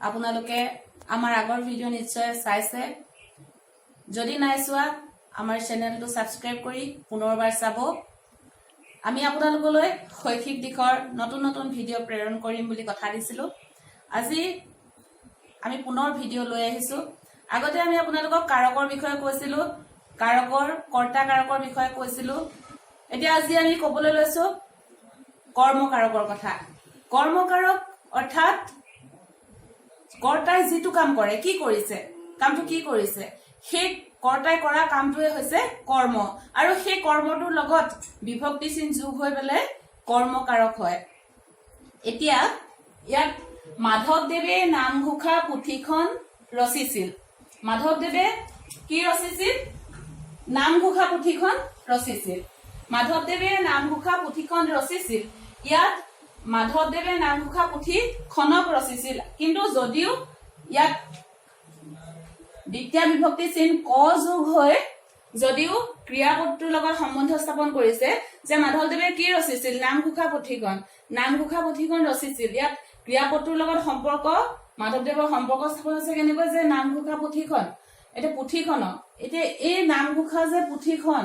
আপোনালোকে আমাৰ আগৰ ভিডিঅ' নিশ্চয় চাইছে যদি নাই চোৱা আমাৰ চেনেলটো সাবস্ক্ৰাইব কৰি পুনৰবাৰ চাব আমি আপোনালোকলৈ শৈক্ষিক দিশৰ নতুন নতুন ভিডিঅ' প্ৰেৰণ কৰিম বুলি কথা দিছিলো আজি আমি পুনৰ ভিডিঅ' লৈ আহিছো আগতে আমি আপোনালোকক কাৰকৰ বিষয়ে কৈছিলো কাৰকৰ কৰ্তা কাৰকৰ বিষয়ে কৈছিলো এতিয়া আজি আমি ক'বলৈ লৈছো কৰ্মকাৰকৰ কথা কৰ্মকাৰক অৰ্থাৎ কৰ্তাই যেটো কাম কৰে কি কৰিছে কামটো কি কৰিছে সেই কৰ্তাই কৰা কামটোৱে হৈছে কৰ্ম আৰু সেই কৰ্মটোৰ লগত বিভক্তি চিন যোগ হৈ পেলে কৰ্মকাৰক হয় এতিয়া ইয়াত মাধৱদেৱে নামঘোষা পুথিখন ৰচিছিল মাধৱদেৱে কি ৰচিছিল নামঘোষা পুথিখন ৰচিছিল মাধৱদেৱে নামঘোষা পুথিখন ৰচিছিল ইয়াত মাধৱদেৱে নামঘোষা পুথিখনক ৰচিছিল কিন্তু যদিও ইয়াত দ্বিতীয় বিভক্তি চিন ক যোগ হৈ যদিও ক্ৰিয়াপদটোৰ লগত সম্বন্ধ স্থাপন কৰিছে যে মাধৱদেৱে কি ৰচিছিল নামঘোষা পুথিখন ৰচিছিল ইয়াত ক্ৰিয়াপদটোৰ লগত সম্পৰ্ক মাধৱদেৱৰ সম্পৰ্ক স্থাপন হৈছে কেনেকৈ যে নামঘোষা পুথিখন এটা পুথিখন এতিয়া এই নামঘোষা যে পুথিখন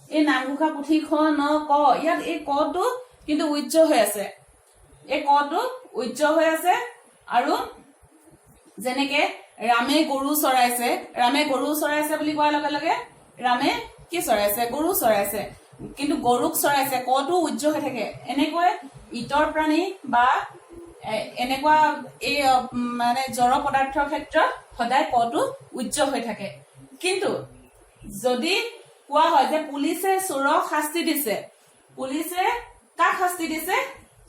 এই নামঘোষা পুথিখন ক ইয়াত এই কটো কিন্তু উজ্জ্ব হৈ আছে এই কটো উজ্জ্ব হৈ আছে আৰু যেনেকে ৰামে গৰু চৰাইছে বুলি কোৱাৰ লগে লগে ৰামে কি চৰাইছে গৰু চৰাইছে কিন্তু গৰুক চৰাইছে কটো উজ্জ্ব হৈ থাকে এনেকৈ ইতৰ প্ৰাণী বা এনেকুৱা এই মানে জড় পদাৰ্থৰ ক্ষেত্ৰত সদায় কটো উজ্জ্ব হৈ থাকে কিন্তু যদি কোৱা হয় যে পুলিচে চোৰক শাস্তি দিছে পুলিচে কাক শাস্তি দিছে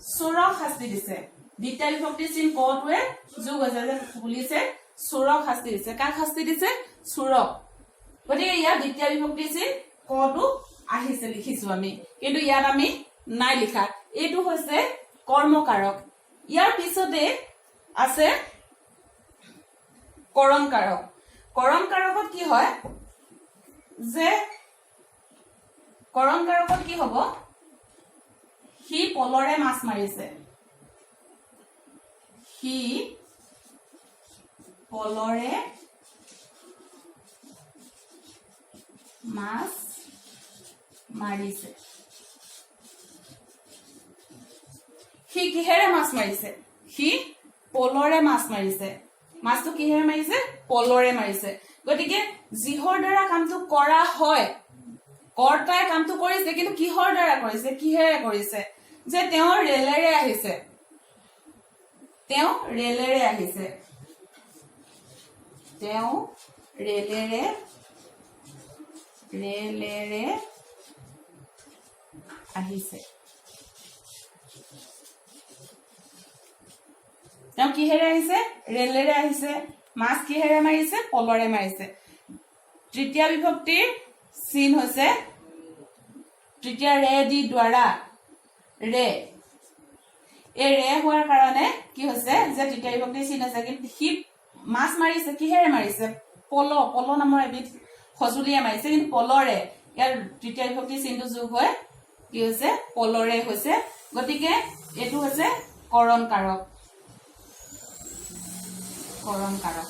চোৰক শাস্তি দিছে দ্বিতীয় বিভক্তি চিন কটোৱে যোগ হৈছে যে পুলিচে চোৰক শাস্তি দিছে কাক শাস্তি দিছে চোৰক গতিকে ইয়াত দ্বিতীয় বিভক্তি চিন কটো আহিছে লিখিছো আমি কিন্তু ইয়াত আমি নাই লিখা এইটো হৈছে কৰ্মকাৰক ইয়াৰ পিছতে আছে কৰণকাৰক কৰণকাৰকত কি হয় যে কৰণকাৰকত কি হ'ব সি পলৰে মাছ মাৰিছে সি পলৰে মাছ মাৰিছে সি কিহেৰে মাছ মাৰিছে সি পলৰে মাছ মাৰিছে মাছটো কিহেৰে মাৰিছে পলৰে মাৰিছে গতিকে যিহৰ দ্বাৰা কামটো কৰা হয় কৰ্তাই কামটো কৰিছে কিন্তু কিহৰ দ্বাৰা কৰিছে কিহেৰে কৰিছে যে তেওঁ ৰেলেৰে আহিছে তেওঁ ৰেলেৰে আহিছে তেওঁ কিহেৰে আহিছে ৰেলেৰে আহিছে মাছ কিহেৰে মাৰিছে পলৰে মাৰিছে তৃতীয় বিভক্তিৰ চিন হৈছে তৃতীয় ৰে দি দ্বাৰা ৰে এই ৰে হোৱাৰ কাৰণে কি হৈছে যে তৃতীয় বিভক্তিৰ চিন হৈছে কিন্তু সি মাছ মাৰিছে কিহেৰে মাৰিছে পল নামৰ এবিধ সঁজুলিয়ে মাৰিছে কিন্তু পলৰে ইয়াৰ তৃতীয় বিভক্তিৰ চিনটো যোগ হৈ কি হৈছে পলৰে হৈছে গতিকে এইটো হৈছে কৰণকাৰক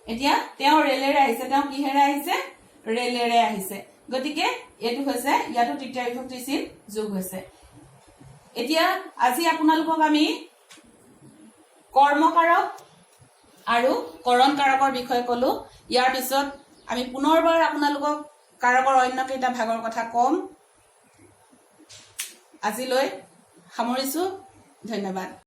এতিয়া তেওঁ ৰেলেৰে আহিছে তেওঁ কিহেৰে আহিছে ৰেলেৰে আহিছে গতিকে এইটো হৈছে ইয়াতো তৃতীয় বিভক্তি চিন যোগ হৈছে এতিয়া আজি আপোনালোকক আমি কৰ্মকাৰক আৰু কৰণকাৰকৰ বিষয়ে কলো ইয়াৰ পিছত আমি পুনৰবাৰ আপোনালোকক কাৰকৰ অন্য কেইটা ভাগৰ কথা কম আজিলৈ সামৰিছো ধন্যবাদ